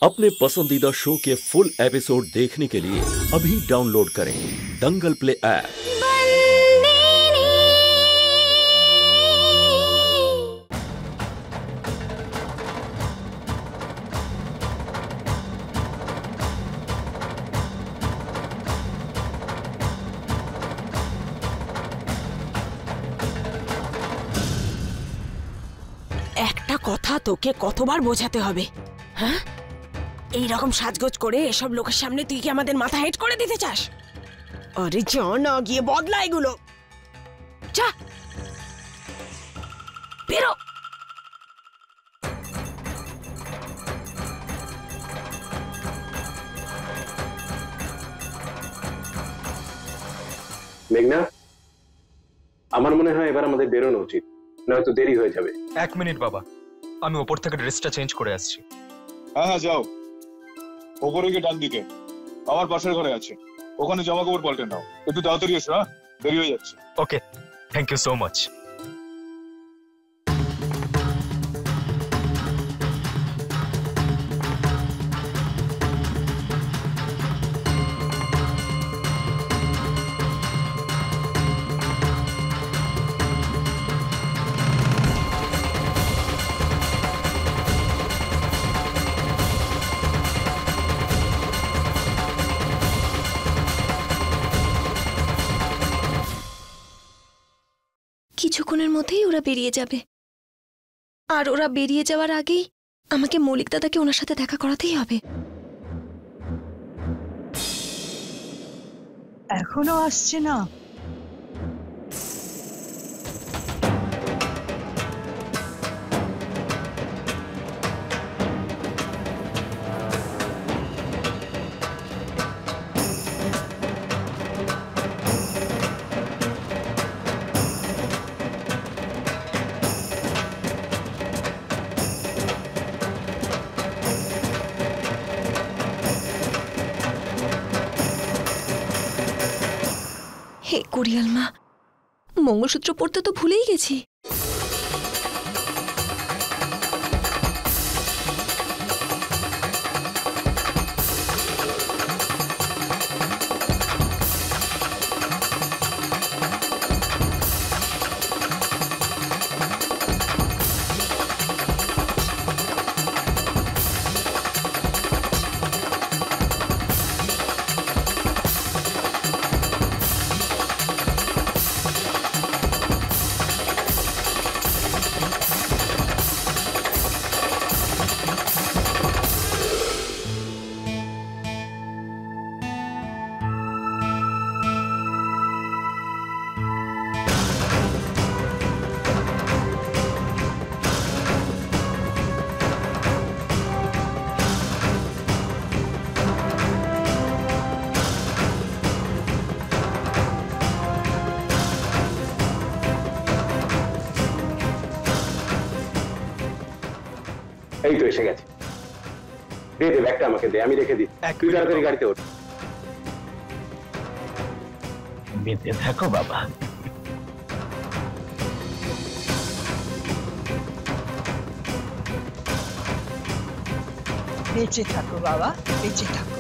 अपने पसंदीदा शो के फुल एपिसोड देखने के लिए अभी डाउनलोड करें दंगल प्ले ऐप। একটা কথা তোকে কতবার বোঝাতে হবে? হ্যাঁ, এই রকম সাজগোজ করে এসব লোকের সামনে তুই কি আমাদের মাথা হেট করে দিতে চাস? আরে যা না, গিয়ে বদলা এগুলো। যা বেরো। মেঘনা, আমার মনে হয় এবার আমাদের বেরোনো উচিত, নয়তো দেরি হয়ে যাবে। 1 মিনিট বাবা, আমি উপর থেকে ড্রেসটা চেঞ্জ করে আসছি। হ্যাঁ যাও, ওপরে গিয়ে ডান দিকে আমার পাশের ঘরে আছে, ওখানে জামা কাপড় পাল্টে নাও। একটু তাড়াতাড়ি এসো, হ্যাঁ দেরি হয়ে যাচ্ছে। ওকে, থ্যাংক ইউ সো মাচ। কিছুক্ষণের মধ্যেই ওরা বেরিয়ে যাবে, আর ওরা বেরিয়ে যাওয়ার আগেই আমাকে মৌলিক দাদাকে ওনার সাথে দেখা করাতেই হবে। এখনো আসছে না? হে কোরিয়াল মা, মঙ্গলসূত্র পরতে তো ভুলেই গেছি। এই তো এসে গেছে। দে দে ব্যাগটা আমাকে দে, আমি রেখে দিই। তুই তাড়াতাড়ি গাড়িতে ওঠ। বেঁচে থাকো বাবা। বেঁচে থাকো বাবা, বেঁচে থাকো।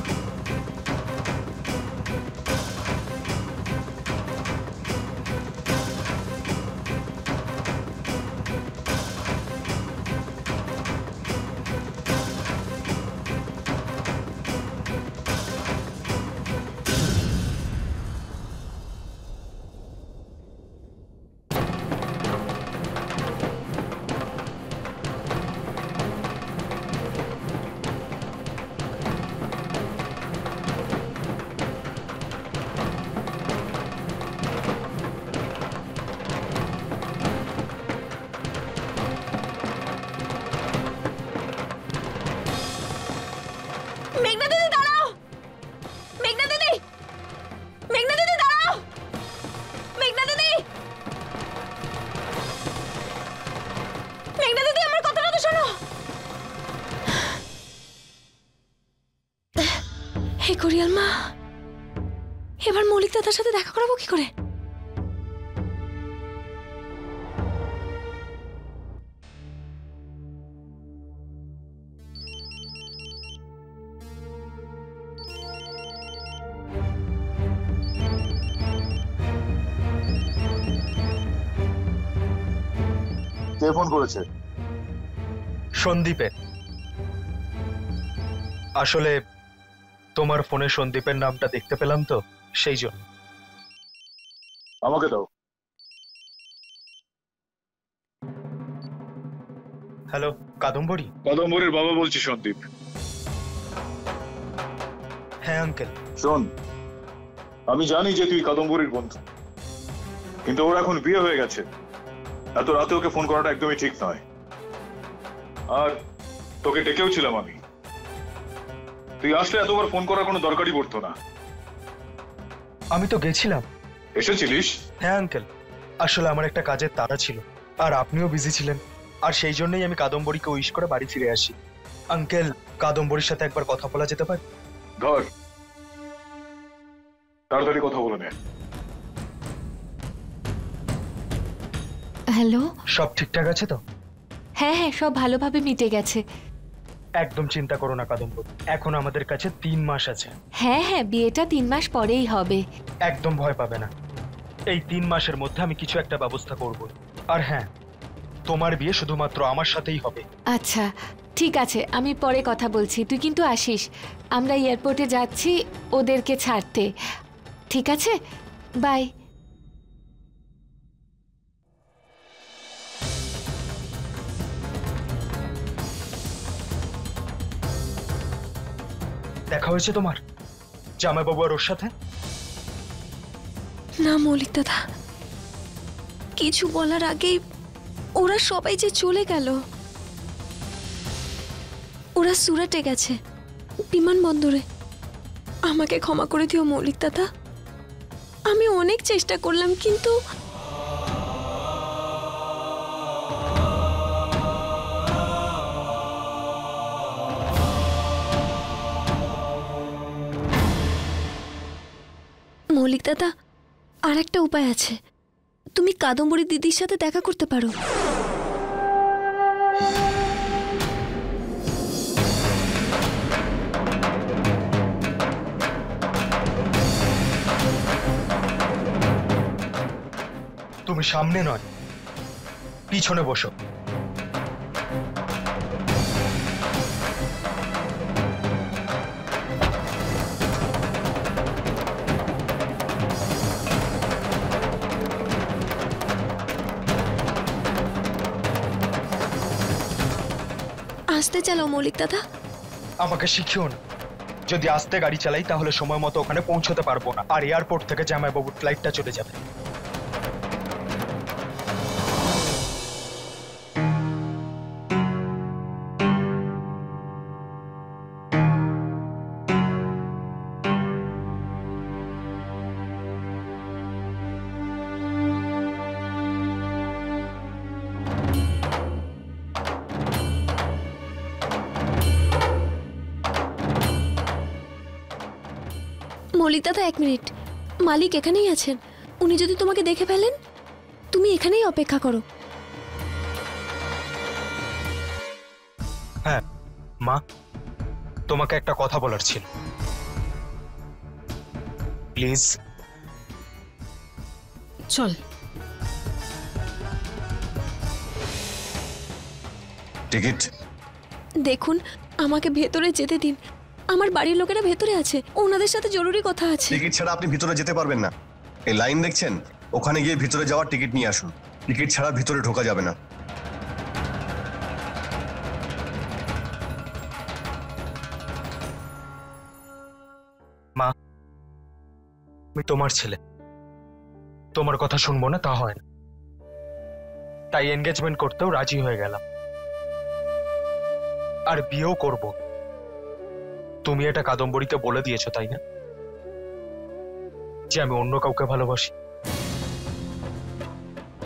মেঘনা দিদি দাঁড়াও! মেঘনা দিদি! মেঘনা দিদি দাঁড়াও! মেঘনা দিদি! মেঘনা দিদি, আমার কথাটা তো শোনো। হে কোরিয়াল মা, এবার মৌলিক দাদার সাথে দেখা করাবো কি করে? কে ফোন করেছে? সন্দীপের। আসলে তোমার ফোনে সন্দীপের নামটা দেখতে পেলাম তো, সেই জন্য। আমাকে দাও। হ্যালো, কাদম্বরী? কাদম্বরীর বাবা বলছি, সন্দীপ। হ্যাঁ আঙ্কেল। শোন, আমি জানি যে তুই কাদম্বরীর বন্ধু, কিন্তু ওর এখন বিয়ে হয়ে গেছে। এত রাতে ওকে ফোন করাটা একদমই ঠিক নয়। আর তোকে ডেকেও ছিলাম আমি, তুই আসলে এতবার ফোন করার কোনো দরকারই পড়তো না। আমি তো গেছিলাম। এসেছিলিস? হ্যাঁ আঙ্কেল, আসলে আমার একটা কাজের তাড়া ছিল, আর আপনিও বিজি ছিলেন, আর সেই জন্যই আমি কাদম্বরীকে উইশ করে বাড়ি ফিরে আসি। আঙ্কেল, কাদম্বরীর সাথে একবার কথা বলা যেতে পারে? ধর, তাড়াতাড়ি কথা বলে নে। হ্যালো। সব ঠিকঠাক আছে তো? হ্যাঁ হ্যাঁ, সব ভালোভাবে মিটে গেছে। একদম চিন্তা করো না কাদম্বরী, এখন আমাদের কাছে 3 মাস আছে। হ্যাঁ হ্যাঁ, বিয়েটা 3 মাস পরেই হবে। একদম ভয় পাবে না, এই 3 মাসের মধ্যে আমি কিছু একটা ব্যবস্থা করব। আর হ্যাঁ, তোমার বিয়ে শুধুমাত্র আমার সাথেই হবে। আচ্ছা ঠিক আছে, আমি পরে কথা বলছি, তুই কিন্তু আসিস। আমরা এয়ারপোর্টে যাচ্ছি ওদেরকে ছাড়তে। ঠিক আছে, বাই। দেখা হয়েছে তোমার জামাইবাবু আর ওর সাথে? না মৌলিক দাদা, কিছু বলার আগেই ওরা সবাই যে চলে গেল। ওরা সুরাটে গেছে, বিমানবন্দরে। আমাকে ক্ষমা করে দিও মৌলিক দাদা, আমি অনেক চেষ্টা করলাম, কিন্তু মৌলিক দাদা, আর একটা উপায় আছে। তুমি কাদম্বরী দিদির সাথে দেখা করতে পারো। তুমি সামনে নয়, পিছনে বসো। আসতে চালাও মৌলিক দাদা। আমাকে শিখিও না, যদি আস্তে গাড়ি চালাই তাহলে সময় মতো ওখানে পৌঁছতে পারবো না, আর এয়ারপোর্ট থেকে জামাইবাবুর ফ্লাইটটা চলে যাবে। মৌলিক দাদা, 1 মিনিট। মালিক এখানেই আছেন, উনি যদি তোমাকে দেখে ফেলেন, তুমি এখানেই অপেক্ষা করো। হ্যাঁ মা, তোমাকে একটা কথা বলার ছিল, প্লিজ। চল। টিকিট? দেখুন, আমাকে ভেতরে যেতে দিন। আমার বাড়ির লোকেরা ভেতরে আছে, ওনাদের সাথে জরুরি কথা আছে। টিকিট ছাড়া আপনি ভিতরে যেতে পারবেন না। এই লাইন দেখছেন, ওখানে গিয়ে ভিতরে যাওয়ার টিকিট নিয়ে আসুন। টিকিট ছাড়া ভিতরে ঢোকা যাবে না। মা, আমি তোমার ছেলে, তোমার কথা শুনবো না তা হয় না, তাই এনগেজমেন্ট করতেও রাজি হয়ে গেলাম, আর বিয়েও করব। তুমি এটা কাদম্বরীকে বলে দিয়েছো তাই না, যে আমি অন্য কাউকে ভালোবাসি?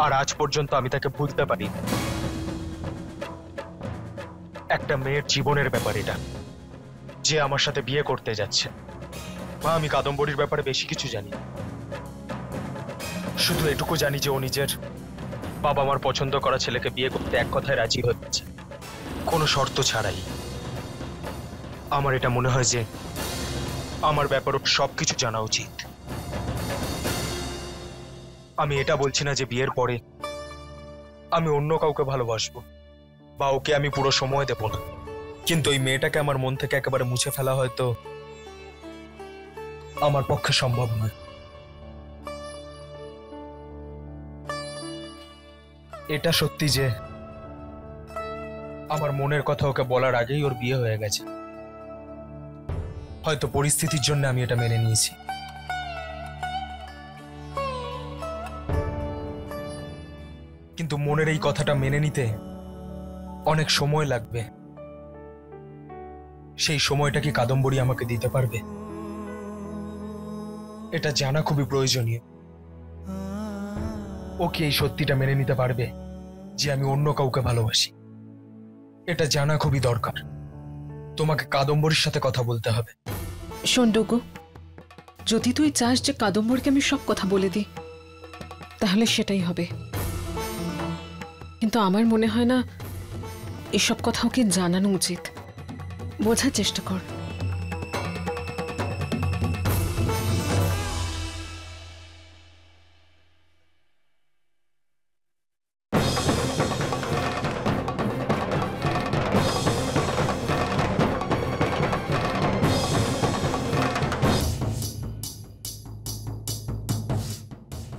আর আজ পর্যন্ত আমি তাকে ভুলতে পারি। একটা মেয়ের জীবনের ব্যাপার এটা, যে আমার সাথে বিয়ে করতে যাচ্ছে। মা, আমি কাদম্বরীর ব্যাপারে বেশি কিছু জানি, শুধু এটুকু জানি যে ও নিজের বাবা মার পছন্দ করা ছেলেকে বিয়ে করতে এক কথায় রাজি হয়েছে, কোনো শর্ত ছাড়াই। আমার এটা মনে হয় যে আমার ব্যাপারে সবকিছু জানা উচিত। আমি এটা বলছি না যে বিয়ের পরে আমি অন্য কাউকে ভালোবাসবো বা ওকে আমি পুরো সময় দেব না, কিন্তু ওই মেয়েটাকে আমার মন থেকে একেবারে মুছে ফেলা হয়তো আমার পক্ষে সম্ভব নয়। এটা সত্যি যে আমার মনের কথা ওকে বলার আগেই ওর বিয়ে হয়ে গেছে। হয়তো পরিস্থিতির জন্য আমি এটা মেনে নিয়েছি, কিন্তু মনের এই কথাটা মেনে নিতে অনেক সময় লাগবে। সেই সময়টা কি কাদম্বরী আমাকে দিতে পারবে? এটা জানা খুবই প্রয়োজনীয়। ও কি এই সত্যিটা মেনে নিতে পারবে যে আমি অন্য কাউকে ভালোবাসি? এটা জানা খুবই দরকার। তোমাকে কাদম্বরীর সাথে কথা বলতে হবে। শোন ডুগু, যদি তুই চাস যে কাদম্বরকে আমি সব কথা বলে দিই তাহলে সেটাই হবে, কিন্তু আমার মনে হয় না এসব কথা ওকে জানানো উচিত। বোঝার চেষ্টা কর।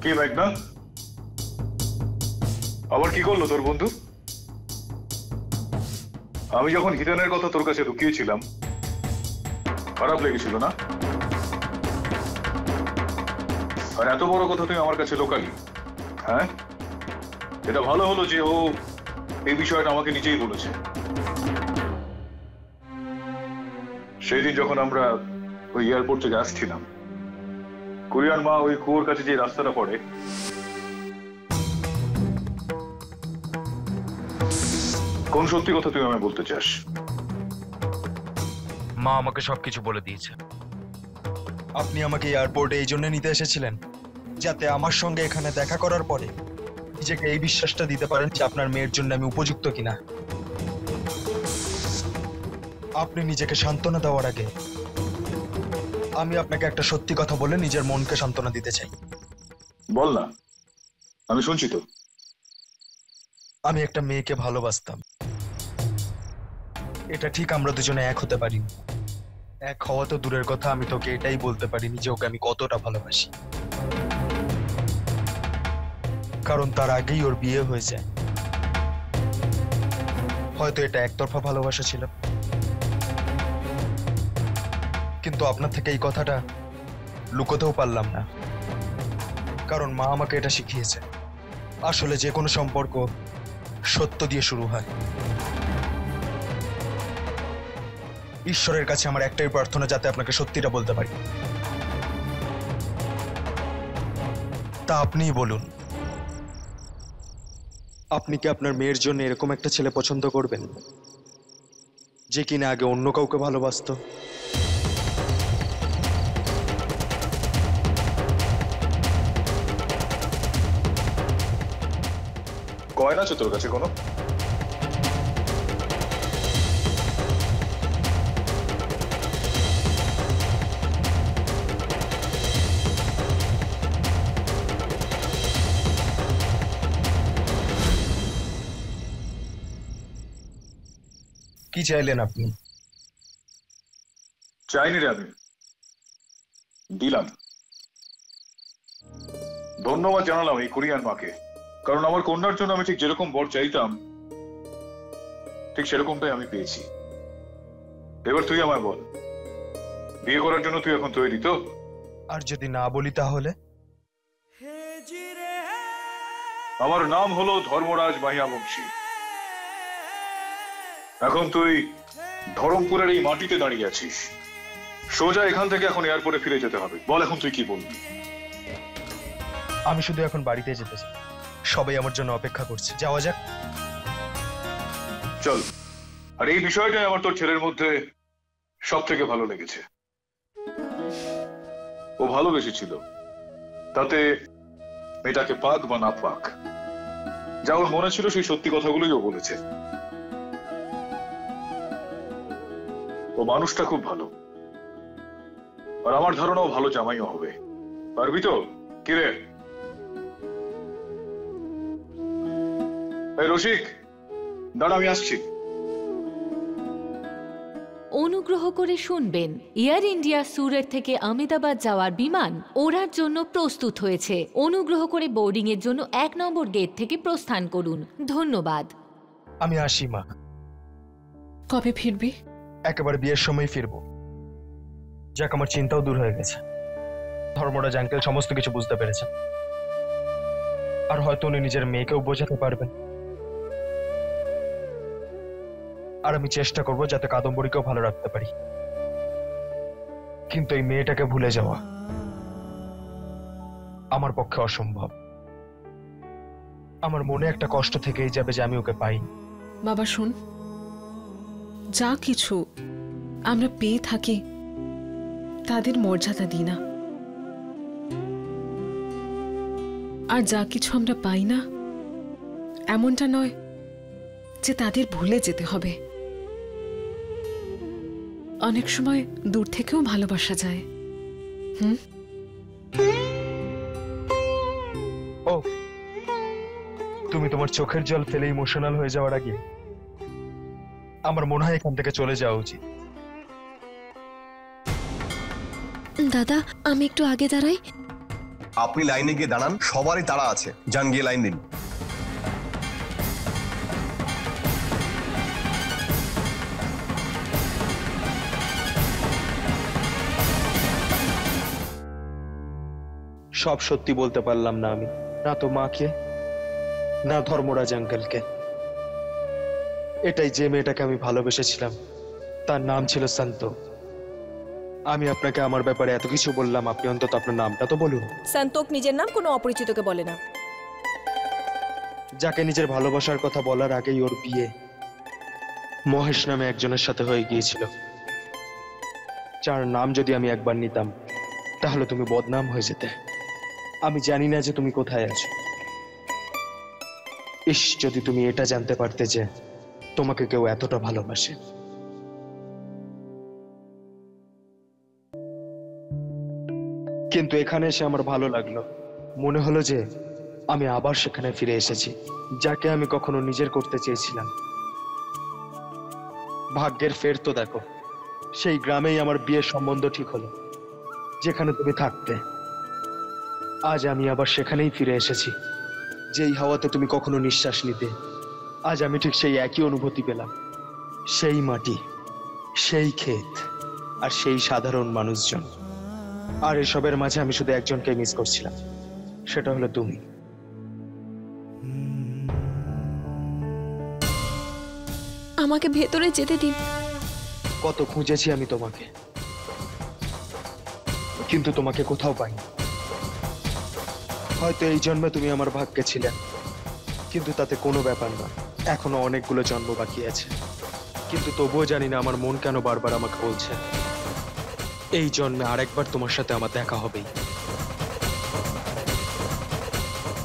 কি মেঘনা, আবার কি করলো তোর বন্ধু? আমি যখন হিরেনের কথা তোর কাছে লুকিয়েছিলাম খারাপ লেগেছিল না? আর এত বড় কথা তুই আমার কাছে লোকালি? হ্যাঁ, এটা ভালো হলো যে ও এই বিষয়টা আমাকে নিজেই বলেছে। সেই দিন যখন আমরা ওই এয়ারপোর্ট থেকে আসছিলাম, কোরিয়ান মা ওই কুয়োর কাছে যে রাস্তাটা পড়ে, কোন সত্যি কথা তুই আমায় বলতে চাস? মা আমাকে সবকিছু বলে দিয়েছে। আপনি আমাকে এয়ারপোর্টে এই জন্য নিতে এসেছিলেন যাতে আমার সঙ্গে এখানে দেখা করার পরে নিজেকে এই বিশ্বাসটা দিতে পারেন যে আপনার মেয়ের জন্য আমি উপযুক্ত কিনা। আপনি নিজেকে সান্ত্বনা দেওয়ার আগে আমি আপনাকে একটা সত্যি কথা বলে নিজের মনকে সান্ত্বনা দিতে চাই। বল না, আমি শুনছি তো। আমি একটা মেয়েকে ভালোবাসতাম। এটা ঠিক আমরা দুজনে এক হতে পারি। এক হওয়া তো দূরের কথা, আমি তোকে এটাই বলতে পারিনি যে ওকে আমি কতটা ভালোবাসি, কারণ তার আগেই ওর বিয়ে হয়ে যায়। হয়তো এটা একতরফা ভালোবাসা ছিল, কিন্তু আপনার থেকে এই কথাটা লুকোতেও পারলাম না, কারণ মা আমাকে এটা শিখিয়েছে। আসলে যে কোনো সম্পর্ক সত্য দিয়ে শুরু হয়। ঈশ্বরের কাছে আমার একটাই প্রার্থনা, যাতে আপনাকে সত্যিটা বলতে পারি। তা আপনিই বলুন, আপনি কি আপনার মেয়ের জন্য এরকম একটা ছেলে পছন্দ করবেন যে কিনা আগে অন্য কাউকে ভালোবাসতো? গয়না আছে তোর কাছে কোনো? কি চাইলেন আপনি? চাইনি রে, আমি দিলাম। ধন্যবাদ জানালাম এই কোরিয়ান মাকে, কারণ আমার কন্যার জন্য আমি ঠিক যেরকম বর চাইতাম ঠিক সেরকমটাই আমি পেয়েছি। এবার তুই আমায় বল, বিয়ে করার জন্য তুই এখন তৈরি তো? আর যদি না বলি তাহলে? আমার নাম হলো ধর্মরাজ মাহিয়াবংশী। এখন তুই ধরমপুরের এই মাটিতে দাঁড়িয়ে আছিস, সোজা এখান থেকে এখন এয়ারপোর্টে ফিরে যেতে হবে। বল এখন তুই কি বলবি? আমি শুধু এখন বাড়িতে যেতে চাই, সবাই আমার জন্য অপেক্ষা করছে। যাওয়া যাক। চল। আর এই বিষয়টাই আমার তোর ছেলের মধ্যে সব থেকে ভালো লেগেছে। ও ভালোবেসেছিল, তাতে মেয়েটাকে পাক বা না পাক, যা ওর মনে ছিল সেই সত্যি কথাগুলোই ও বলেছে। ও মানুষটা খুব ভালো, আর আমার ধারণা ও ভালো জামাইও হবে। পারবি তো? কিরে? এই রসিক, দাঁড়া, আমি আসছি। অনুগ্রহ করে শুনবেন, এয়ার ইন্ডিয়া সুরত থেকে আহমেদাবাদ যাওয়ার বিমান ওড়ার জন্য প্রস্তুত হয়েছে। অনুগ্রহ করে বোর্ডিং এর জন্য 1 নম্বর গেট থেকে প্রস্থান করুন। ধন্যবাদ। আমি আসি মা। কবে ফিরবি? একেবারে বিয়ের সময় ফিরবো। যাক, আমার চিন্তাও দূর হয়ে গেছে। ধর্মরাজ আঙ্কেল সমস্ত কিছু বুঝতে পেরেছেন, আর হয়তো উনি নিজের মেয়েকেও বোঝাতে পারবেন। আর আমি চেষ্টা করব যাতে কাদম্বরীকেও ভালো রাখতে পারি। কিন্তু এই মেয়েটাকে ভুলে যাওয়া আমার পক্ষে অসম্ভব। আমার মনে একটা কষ্ট থেকেই যাবে যে আমি ওকে পাই। বাবা শোন, যা কিছু আমরা পেয়ে থাকি তাদের মর্যাদা দিই না, আর যা কিছু আমরা পাই না এমনটা নয় যে তাদের ভুলে যেতে হবে। অনেক সময় দূর থেকেও ভালোবাসা যায়। ও, তুমি তোমার চোখের জল ফেলে ইমোশনাল হয়ে যাওয়ার আগে আমার মনে হয় এখান থেকে চলে যাওয়া উচিত। দাদা, আমি একটু আগে দাঁড়াই। আপনি লাইনে গিয়ে দাঁড়ান, সবারই তাড়া আছে, যান গিয়ে লাইন দিন। সব সত্যি বলতে পারলাম না আমি, না তো মাকে, না ধর্মরাজ আঙ্কেলকে। এটাই যে মেয়েটাকে আমি ভালোবেসেছিলাম, তার নাম ছিল সন্ত। আমি আপনাকে আমার ব্যাপারে এত কিছু বললাম, আপনি অন্তত আপনার নামটা তো বলুন। সন্তোক নিজের নাম কোনো অপরিচিতকে বলে না। যাকে নিজের ভালোবাসার কথা বলার আগেই ওর বিয়ে মহেশ নামে একজনের সাথে হয়ে গিয়েছিল, যার নাম যদি আমি একবার নিতাম তাহলে তুমি বদনাম হয়ে যেতে। আমি জানি না যে তুমি কোথায় আছো। ইস, যদি তুমি এটা জানতে পারতে যে তোমাকে কেউ এতটা ভালোবাসে। কিন্তু এখানে এসে আমার ভালো লাগলো, মনে হলো যে আমি আবার সেখানে ফিরে এসেছি, যাকে আমি কখনো নিজের করতে চেয়েছিলাম। ভাগ্যের ফের তো দেখো, সেই গ্রামেই আমার বিয়ের সম্বন্ধ ঠিক হলো, যেখানে তুমি থাকতে। আজ আমি আবার সেখানেই ফিরে এসেছি, যেই হাওয়াতে তুমি কখনো নিঃশ্বাস নিতে। আজ আমি ঠিক সেই একই অনুভূতি পেলাম। সেই মাটি, সেই ক্ষেত, আর সেই সাধারণ মানুষজন। আর এসবের মাঝে আমি শুধু একজনকে মিস করছিলাম, সেটা হলো তুমি। আমাকে ভেতরে যেতে দিন। কত খুঁজেছি আমি তোমাকে, কিন্তু তোমাকে কোথাও পাইনি। হয়তো এই জন্মে তুমি আমার ভাগ্যে ছিলে, কিন্তু তাতে কোনো ব্যাপার না। এখনো অনেকগুলো জন্ম বাকি আছে, কিন্তু তবুও জানি না আমার মন কেন বারবার আমাকে বলছে এই জন্মে আরেকবার তোমার সাথে আমার দেখা হবেই।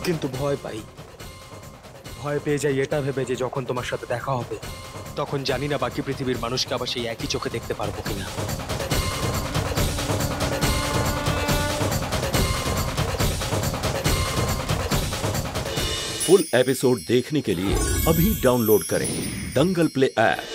কিন্তু ভয় পাই, ভয় পেয়ে যাই এটা ভেবে যে যখন তোমার সাথে দেখা হবে তখন জানি না বাকি পৃথিবীর মানুষকে আবার সেই একই চোখে দেখতে পারবো কিনা। फुल एपिसोड देखने के लिए अभी डाउनलोड करें दंगल प्ले ऐप।